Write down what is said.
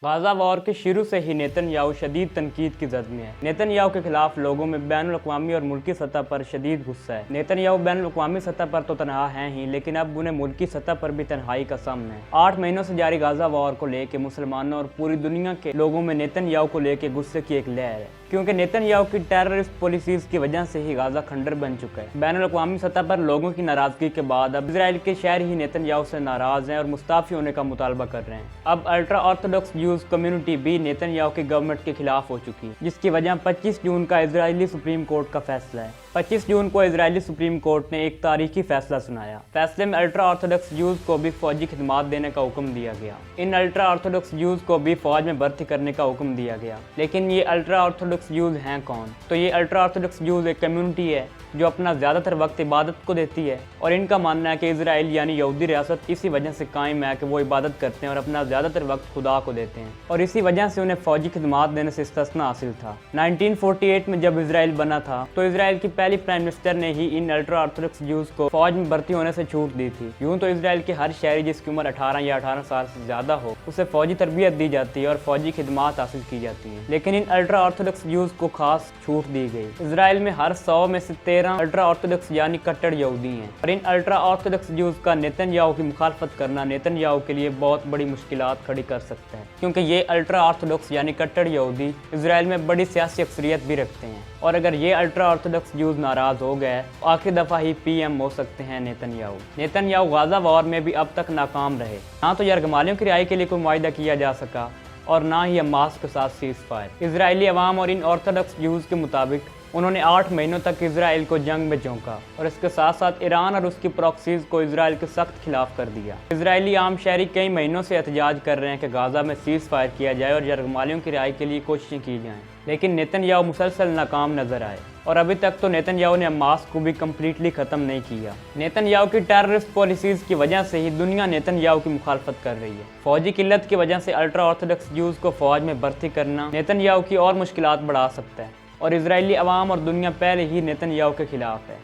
غازہ وار کے شروع سے ہی نیتن یاہو شدید تنقید کی زد میں ہے۔ نیتن یاہو کے خلاف لوگوں میں بین الاقوامی اور ملکی سطح پر شدید غصہ ہے۔ نیتن یاہو بین الاقوامی سطح پر تو تنہا ہیں ہی، لیکن اب انہیں ملکی سطح پر بھی تنہائی کا سامنا ہے۔ 8 مہینوں سے جاری غازہ وار کو لے کے مسلمانوں اور پوری دنیا کے لوگوں میں نیتن یاہو کو لے کے غصے کی ایک لہر ہے، کیونکہ نیتن یاہو کی ٹیررسٹ پالیسیز کی وجہ سے ہی غازہ کھنڈر بن چکا ہے۔ بین الاقوامی سطح پر لوگوں کی ناراضگی کے بعد اب اسرائیل کے شہری ہی نیتن یاہو سے ناراض ہیں اور مستعفی ہونے کا مطالبہ کر رہے ہیں۔ اب الٹرا آرتھوڈاکس جیوز کمیونٹی بھی نیتن یاہو کی گورنمنٹ کے خلاف ہو چکی ہے، جس کی وجہ 25 جون کا اسرائیلی سپریم کورٹ کا فیصلہ ہے۔ 25 جون کو اسرائیلی سپریم کورٹ نے ایک تاریخی فیصلہ سنایا۔ فیصلے میں الٹرا آرتھوڈاکس جیوز کو بھی فوجی خدمات دینے کا حکم دیا گیا۔ ان الٹرا آرتھوڈاکس جیوز کو بھی فوج میں بھرتی کرنے کا حکم دیا گیا۔ لیکن یہ الٹرا آرتھوڈاکس جیوز ہیں کون؟ تو یہ الٹرا آرتھوڈاکس جیوز ایک کمیونٹی ہے جو اپنا زیادہ تر وقت عبادت کو دیتی ہے، اور ان کا ماننا ہے کہ اسرائیل یعنی یہودی ریاست اسی وجہ سے قائم ہے کہ وہ عبادت کرتے ہیں اور اپنا زیادہ تر وقت خدا کو دیتے ہیں، اور اسی وجہ سے انہیں فوجی خدمات دینے سے استثناء حاصل تھا۔ 1948 میں جب اسرائیل بنا تھا تو اسرائیل کی پہلی پرائم منسٹر نے ہی ان الٹرا آرتھوڈاکس جیوز کو فوج میں بھرتی ہونے سے چھوٹ دی تھی۔ یوں تو اسرائیل کے ہر شہری جس کی عمر 18 یا 18 سال سے زیادہ ہو اسے فوجی تربیت دی جاتی ہے اور فوجی خدمات حاصل کی جاتی ہیں، لیکن ان الٹرا آرتھوڈاکس جیوز کو خاص چھوٹ دی گئی۔ اسرائیل میں ہر 100 میں سے 13 الٹرا آرتھوڈاکس یعنی کٹڑ یہودی ہیں، اور ان الٹرا آرتھوڈاکس جیوز کا نیتن یاہو کی مخالفت کرنا نیتن یاہو کے لیے بہت بڑی مشکلات کھڑی کر سکتا ہے، کیونکہ یہ الٹرا آرتھوڈاکس یعنی کٹڑ یہودی اسرائیل میں بڑی سیاسی اکثریت بھی رکھتے ہیں، اور اگر یہ الٹرا آرتھوڈاکس جیوز ناراض ہو گئے تو آخری دفعہ ہی پی ایم ہو سکتے ہیں Netanyahu. Netanyahu Gaza war میں بھی اب تک ناکام رہے، نہ تو یرغمالیوں کی رہائی کے لیے کوئی معاہدہ کیا جا سکا اور نہ ہی حماس کے ساتھ سیز فائر۔ اسرائیلی عوام اور ان آرتھوڈاکس جیوز کے مطابق انہوں نے 8 مہینوں تک اسرائیل کو جنگ میں جھونکا، اور اس کے ساتھ ساتھ ایران اور اس کی پراکسیز کو اسرائیل کے سخت خلاف کر دیا۔ اسرائیلی عام شہری کئی مہینوں سے احتجاج کر رہے ہیں کہ غازہ میں سیز فائر کیا جائے اور یرغمالیوں کی رہائی کے لیے کوششیں کی جائیں، لیکن نیتن یاہو مسلسل ناکام نظر آئے، اور ابھی تک تو نیتن یاہو نے حماس کو بھی کمپلیٹلی ختم نہیں کیا۔ نیتن یاہو کی ٹیررسٹ پالیسیز کی وجہ سے ہی دنیا نیتن یاہو کی مخالفت کر رہی ہے۔ فوجی قلت کی وجہ سے الٹرا آرتھوڈاکس جیوز کو فوج میں بھرتی کرنا نیتن یاہو کی اور مشکلات بڑھا سکتا ہے، اور اسرائیلی عوام اور دنیا پہلے ہی نیتن یاہو کے خلاف ہے۔